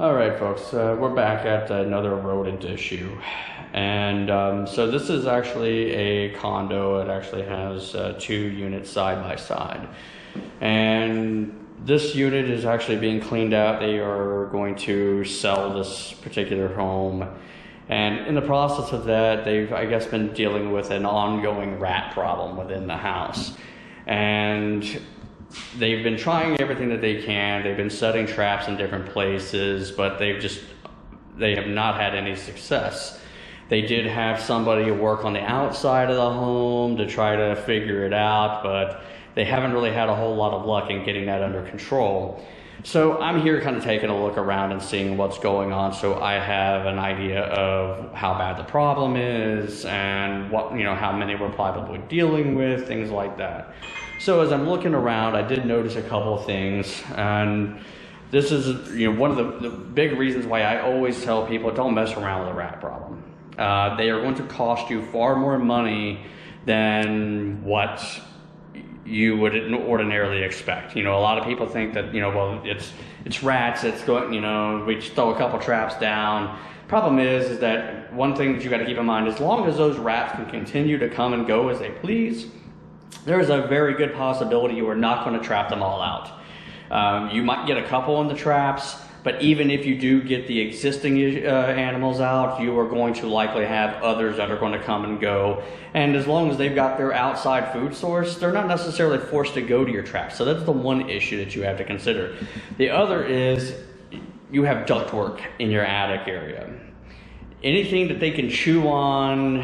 Alright folks, we're back at another rodent issue. And so this is actually a condo. It actually has 2 units side by side. And this unit is actually being cleaned out. They are going to sell this particular home. And in the process of that, they've, I guess, been dealing with an ongoing rat problem within the house. And they've been trying everything that they can. They've been setting traps in different places, but they have not had any success. They did have somebody work on the outside of the home to try to figure it out, but they haven't really had a whole lot of luck in getting that under control. So I'm here kind of taking a look around and seeing what's going on, so I have an idea of how bad the problem is and what, how many we're probably dealing with, things like that. So as I'm looking around, I did notice a couple of things, and this is one of the big reasons why I always tell people don't mess around with a rat problem. They are going to cost you far more money than what you would ordinarily expect. A lot of people think that, well, it's rats, it's going, we just throw a couple traps down. Problem is that one thing that you got to keep in mind, as long as those rats can continue to come and go as they please, there is a very good possibility you are not going to trap them all out. You might get a couple in the traps, but even if you do get the existing animals out, you are going to likely have others that are going to come and go. And as long as they've got their outside food source, they're not necessarily forced to go to your traps. So that's the one issue that you have to consider. The other is you have ductwork in your attic area. Anything that they can chew on,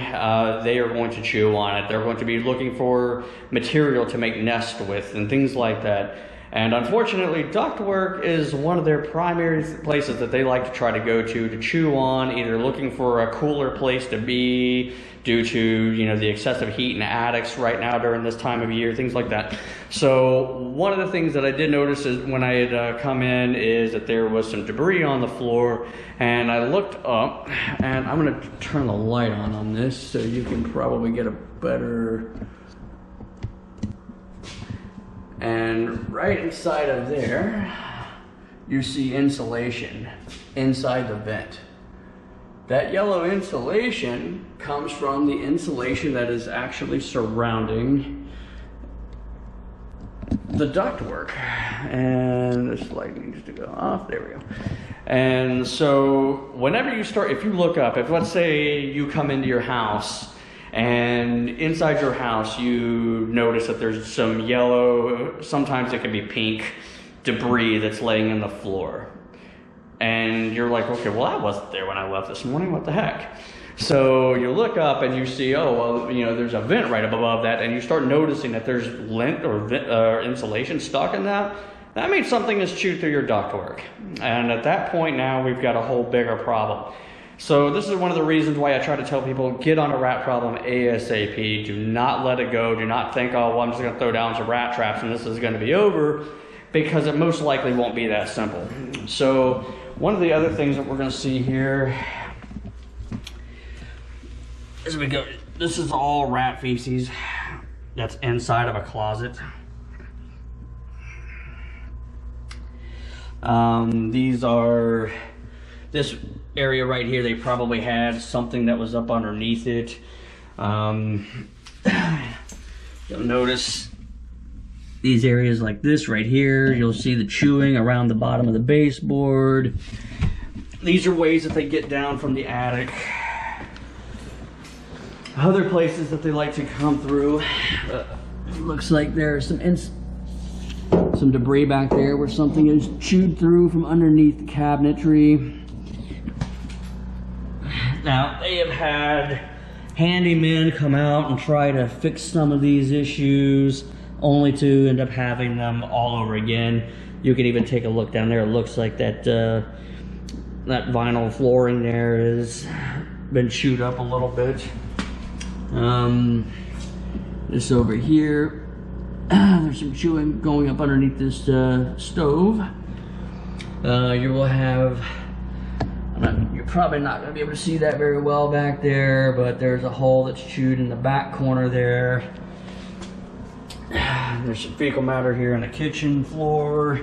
they are going to chew on it. They're going to be looking for material to make nests with and things like that. And unfortunately, ductwork is one of their primary places that they like to try to go to chew on, either looking for a cooler place to be due to, the excessive heat in attics right now during this time of year, things like that. So one of the things that I did notice is when I had come in is that there was some debris on the floor, and I looked up, and I'm going to turn the light on this so you can probably get a better... And right inside of there, you see insulation inside the vent. That yellow insulation comes from the insulation that is actually surrounding the ductwork. And this light needs to go off. There we go. And so whenever you start, if you look up, if let's say you come into your house and inside your house you notice that there's some yellow, sometimes it can be pink, debris that's laying in the floor. And you're like, okay, well that wasn't there when I left this morning, what the heck? So you look up and you see, oh, well, there's a vent right above that, and you start noticing that there's lint or insulation stuck in that. That means something is chewed through your ductwork. And at that point now, we've got a whole bigger problem. So this is one of the reasons why I try to tell people, get on a rat problem ASAP. Do not let it go. Do not think, oh, well, I'm just going to throw down some rat traps and this is going to be over, because it most likely won't be that simple. So one of the other things that we're going to see here is this is all rat feces that's inside of a closet. This area right here, they probably had something that was up underneath it. You'll notice these areas like this right here. You'll see the chewing around the bottom of the baseboard. These are ways that they get down from the attic. Other places that they like to come through. It looks like there's some debris back there where something is chewed through from underneath the cabinetry. Now, they have had handymen come out and try to fix some of these issues, only to end up having them all over again. You can even take a look down there. It looks like that vinyl flooring there has been chewed up a little bit. This over here, there's some chewing going up underneath this stove. You will have, you're probably not going to be able to see that very well back there, but there's a hole that's chewed in the back corner there. There's some fecal matter here on the kitchen floor.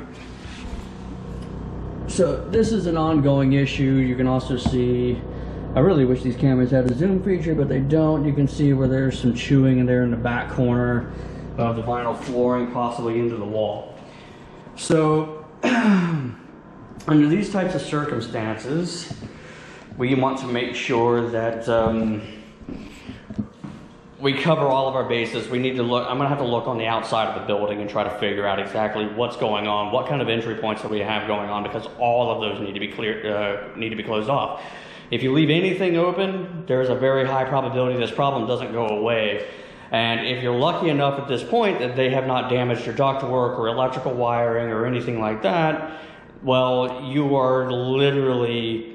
So this is an ongoing issue. You can also see, I really wish these cameras had a zoom feature, but they don't. You can see where there's some chewing in there in the back corner of the vinyl flooring, possibly into the wall. So under these types of circumstances, we want to make sure that we cover all of our bases. We need to look, I'm gonna have to look on the outside of the building and try to figure out exactly what's going on, what kind of entry points that we have going on, because all of those need to be closed off. If you leave anything open, there's a very high probability this problem doesn't go away. And if you're lucky enough at this point that they have not damaged your ductwork or electrical wiring or anything like that, well, you are literally,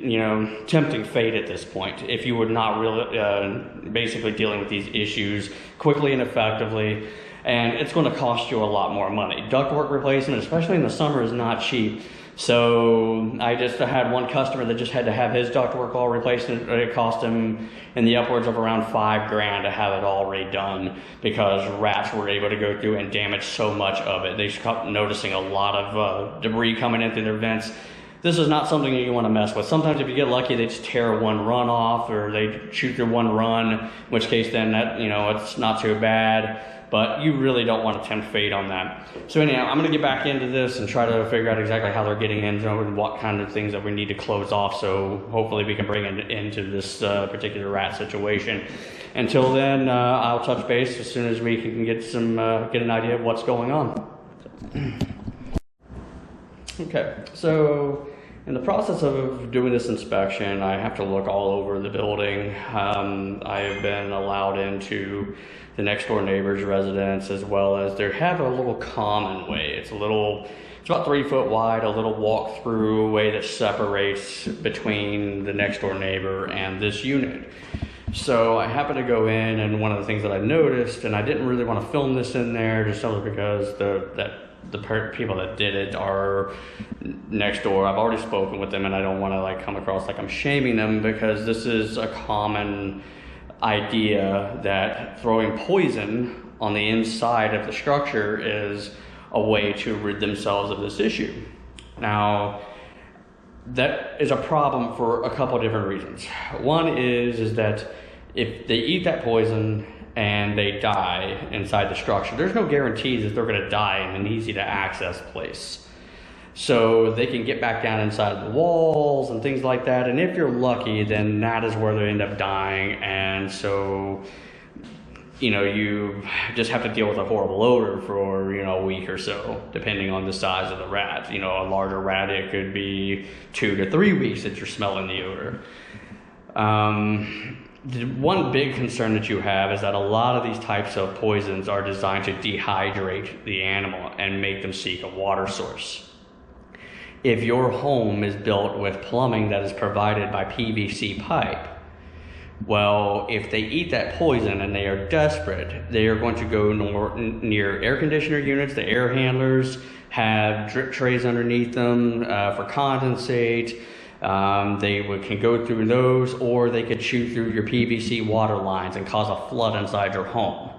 tempting fate at this point if you were not really basically dealing with these issues quickly and effectively, and it's going to cost you a lot more money. Ductwork replacement, especially in the summer, is not cheap. So I just had one customer that just had to have his ductwork all replaced, and it cost him in the upwards of around $5,000 to have it all redone because rats were able to go through and damage so much of it. They kept noticing a lot of debris coming in through their vents. This is not something that you want to mess with. Sometimes if you get lucky, they just tear one run off or they shoot through one run, in which case then that, it's not too bad. But you really don't want to tempt fate on that. So anyhow, I'm going to get back into this and try to figure out exactly how they're getting in and what kind of things that we need to close off. So hopefully we can bring it into this particular rat situation. Until then, I'll touch base as soon as we can get an idea of what's going on. Okay, so in the process of doing this inspection, I have to look all over the building. I have been allowed into the next door neighbor's residence, as well as they have a little common way. It's about 3 foot wide, a little walk through way that separates between the next door neighbor and this unit. So I happened to go in, and one of the things that I noticed, and I didn't really want to film this in there just simply because the people that did it are next door. I've already spoken with them, and I don't want to come across like I'm shaming them, because this is a common idea that throwing poison on the inside of the structure is a way to rid themselves of this issue. Now, that is a problem for a couple of different reasons. One is that if they eat that poison and they die inside the structure, there's no guarantees that they're going to die in an easy to access place. So they can get back down inside the walls and things like that. And if you're lucky, then that is where they end up dying. And so, you just have to deal with a horrible odor for, a week or so, depending on the size of the rat. A larger rat, it could be 2 to 3 weeks that you're smelling the odor. The one big concern that you have is that a lot of these types of poisons are designed to dehydrate the animal and make them seek a water source. If your home is built with plumbing that is provided by PVC pipe, well, if they eat that poison and they are desperate, they are going to go near air conditioner units. The air handlers have drip trays underneath them for condensate. They can go through those, or they could shoot through your PVC water lines and cause a flood inside your home.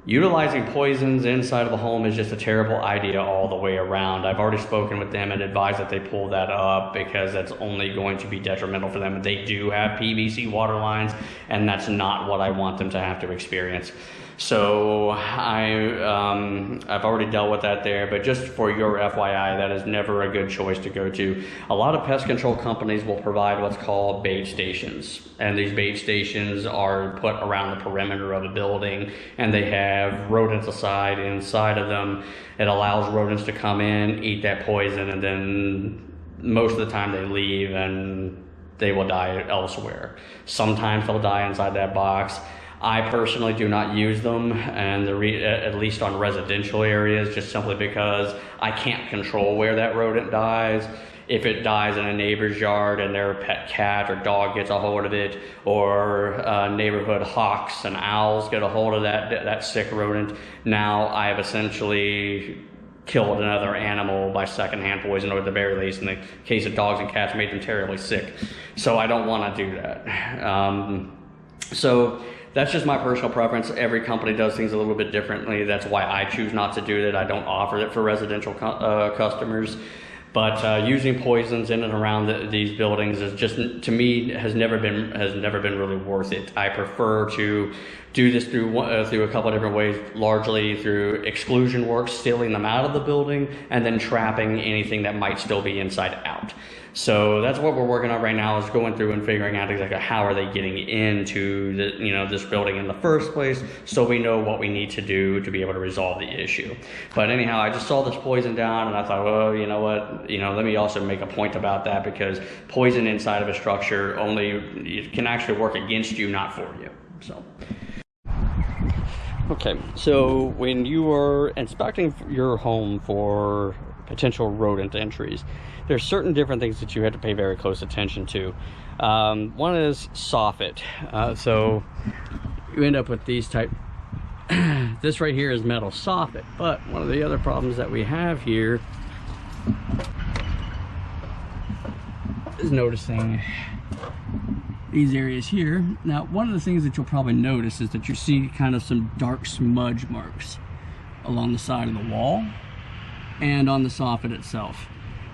Utilizing poisons inside of the home is just a terrible idea all the way around. I've already spoken with them and advised that they pull that up, because that's only going to be detrimental for them. They do have PVC water lines, and that's not what I want them to have to experience. So I've already dealt with that there, but just for your FYI, that is never a good choice to go to. A lot of pest control companies will provide what's called bait stations, and these bait stations are put around the perimeter of a building, and they have rodents inside of them. It allows rodents to come in, eat that poison, and then most of the time they leave and they will die elsewhere. Sometimes they'll die inside that box. I personally do not use them, and at least on residential areas, just simply because I can't control where that rodent dies. If it dies in a neighbor's yard and their pet cat or dog gets a hold of it, or neighborhood hawks and owls get a hold of that sick rodent, now I have essentially killed another animal by secondhand poison, or at the very least, in the case of dogs and cats, made them terribly sick. So I don't want to do that. So that's just my personal preference. Every company does things a little bit differently. That's why I choose not to do that. I don't offer it for residential customers. But using poisons in and around these buildings is just, to me, has never been really worth it. I prefer to do this through a couple of different ways, largely through exclusion work, sealing them out of the building, and then trapping anything that might still be inside out. So that's what we're working on right now, is going through and figuring out exactly how are they getting into this building in the first place, so we know what we need to do to be able to resolve the issue. But anyhow, I just saw this poison down and I thought, well, you know what, let me also make a point about that, because poison inside of a structure it can actually work against you, not for you. So. Okay, so when you are inspecting your home for potential rodent entries, there's certain different things that you have to pay very close attention to. One is soffit. So you end up with these type. This right here is metal soffit, but one of the other problems that we have here is noticing these areas here. Now, one of the things that you'll probably notice is that you see kind of some dark smudge marks along the side of the wall and on the soffit itself.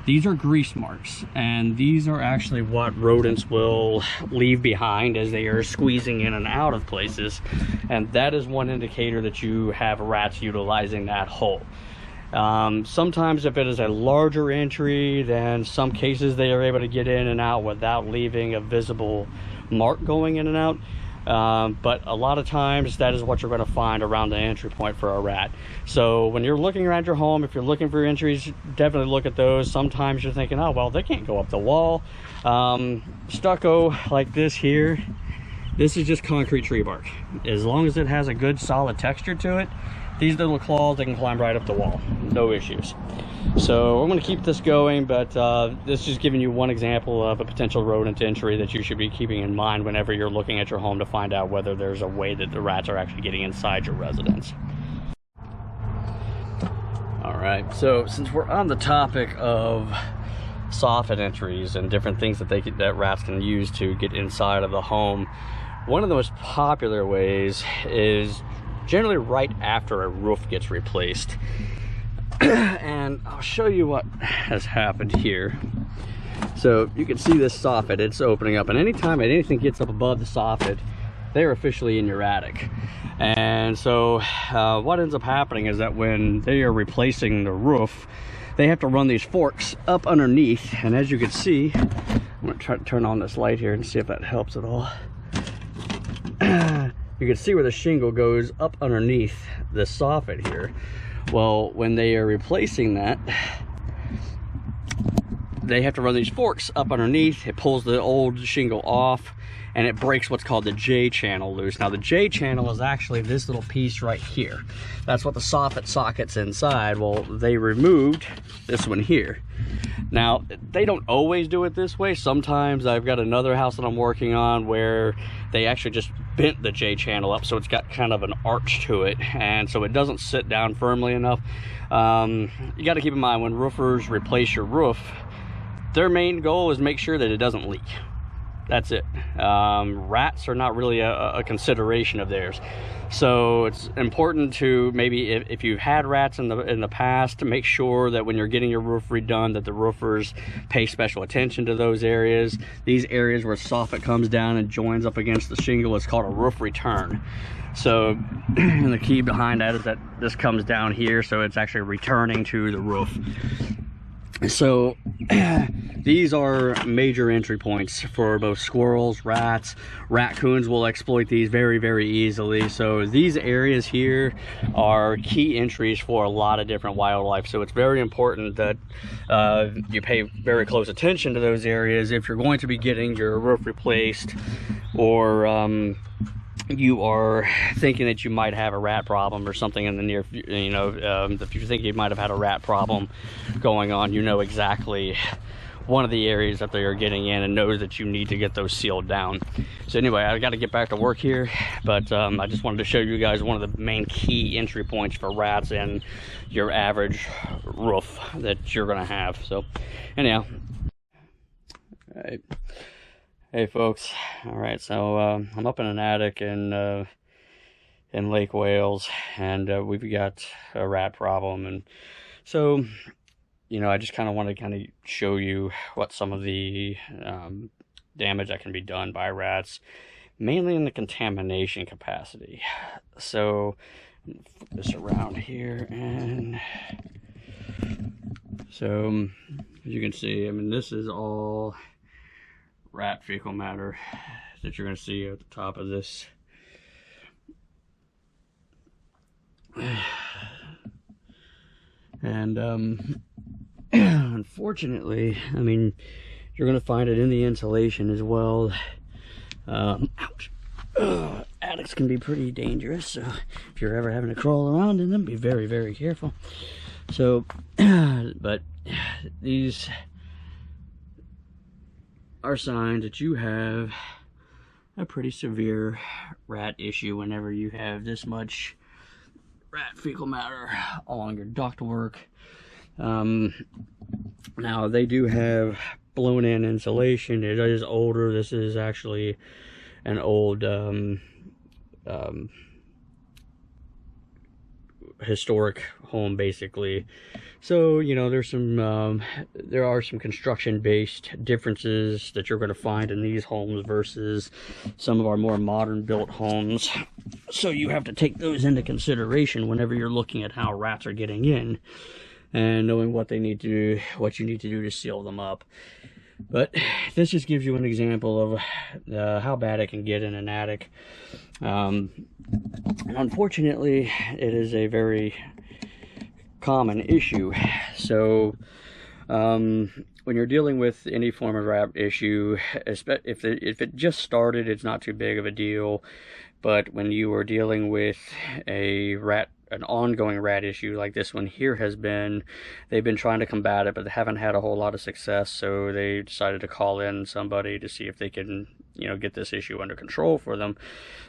These are grease marks, and these are actually what rodents will leave behind as they are squeezing in and out of places, and that is one indicator that you have rats utilizing that hole. Sometimes if it is a larger entry, then some cases they are able to get in and out without leaving a visible mark going in and out. But a lot of times that is what you're going to find around the entry point for a rat. So when you're looking around your home, if you're looking for entries, definitely look at those. Sometimes you're thinking, oh, well, they can't go up the wall. Stucco like this here, this is just concrete tree bark. As long as it has a good solid texture to it, these little claws, they can climb right up the wall, no issues. So I'm going to keep this going, but this is just giving you one example of a potential rodent entry that you should be keeping in mind whenever you're looking at your home to find out whether there's a way that the rats are actually getting inside your residence. All right, so since we're on the topic of soffit entries and different things that rats can use to get inside of the home, one of the most popular ways is generally right after a roof gets replaced. And I'll show you what has happened here. So you can see this soffit, it's opening up, and anytime anything gets up above the soffit, they're officially in your attic. And so what ends up happening is that when they are replacing the roof, they have to run these forks up underneath, and as you can see, I'm going to try to turn on this light here and see if that helps at all. You can see where the shingle goes up underneath the soffit here. Well, when they are replacing that, they have to run these forks up underneath. It pulls the old shingle off, and it breaks what's called the J channel loose. Now, the J channel is actually this little piece right here. That's what the soffit socket's inside. Well, they removed this one here. Now, they don't always do it this way. Sometimes I've got another house that I'm working on where they actually just bent the J channel up, so it's got kind of an arch to it, and so it doesn't sit down firmly enough. You got to keep in mind, when roofers replace your roof, their main goal is make sure that it doesn't leak. That's it. Rats are not really a consideration of theirs. So it's important to maybe, if you've had rats in the past, to make sure that when you're getting your roof redone, that the roofers pay special attention to those areas. These areas where soffit comes down and joins up against the shingle is called a roof return. So and the key behind that is that this comes down here, so it's actually returning to the roof. So these are major entry points for both squirrels, rats. Raccoons will exploit these very, very easily. So these areas here are key entries for a lot of different wildlife. So it's very important that you pay very close attention to those areas if you're going to be getting your roof replaced, or you are thinking that you might have a rat problem or something in the near future. If you think you might have had a rat problem going on, you know exactly one of the areas that they are getting in and knows that you need to get those sealed down. So anyway, I got to get back to work here, but I just wanted to show you guys one of the main key entry points for rats in your average roof that you're going to have. So anyhow, all right. Hey folks, all right, so I'm up in an attic in Lake Wales, and we've got a rat problem. And so, I just kind of want to kind of show you what some of the damage that can be done by rats, mainly in the contamination capacity. So flip this around here, and so as you can see, I mean, this is all rat fecal matter that you're going to see at the top of this. And unfortunately, I mean, you're going to find it in the insulation as well. Ouch. Attics can be pretty dangerous, so if you're ever having to crawl around in them, be very, very careful. So, but these are signs that you have a pretty severe rat issue whenever you have this much rat fecal matter along your ductwork. Now they do have blown in insulation. It is older. This is actually an old historic home, basically. So, there's some there are some construction based differences that you're going to find in these homes versus some of our more modern built homes. So you have to take those into consideration whenever you're looking at how rats are getting in and knowing what you need to do to seal them up. But this just gives you an example of how bad it can get in an attic. And unfortunately, it is a very common issue. So when you're dealing with any form of rat issue, if it just started, it's not too big of a deal. But when you are dealing with an ongoing rat issue like this one here has been, they've been trying to combat it, but they haven't had a whole lot of success. So they decided to call in somebody to see if they can, get this issue under control for them.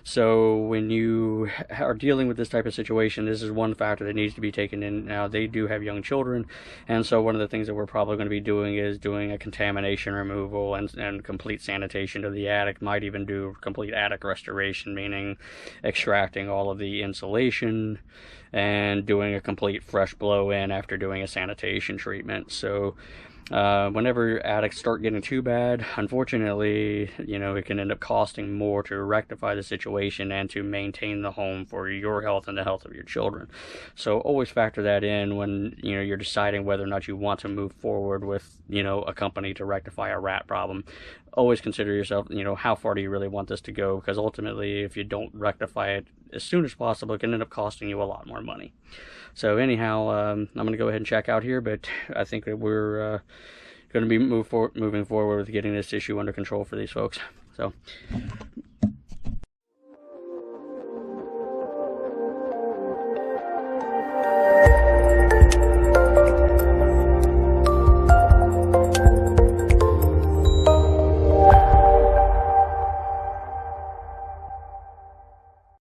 So when you are dealing with this type of situation, this is one factor that needs to be taken in. Now, they do have young children, and so one of the things that we're probably going to be doing is doing a contamination removal and complete sanitation of the attic. Might even do complete attic restoration, meaning extracting all of the insulation and doing a complete fresh blow in after doing a sanitation treatment. So whenever attics start getting too bad, unfortunately, it can end up costing more to rectify the situation and to maintain the home for your health and the health of your children. So always factor that in when you're deciding whether or not you want to move forward with a company to rectify a rat problem. Always consider yourself, how far do you really want this to go? Because ultimately, if you don't rectify it as soon as possible, it can end up costing you a lot more money. So anyhow, I'm going to go ahead and check out here, but I think that we're going to be moving forward with getting this issue under control for these folks. So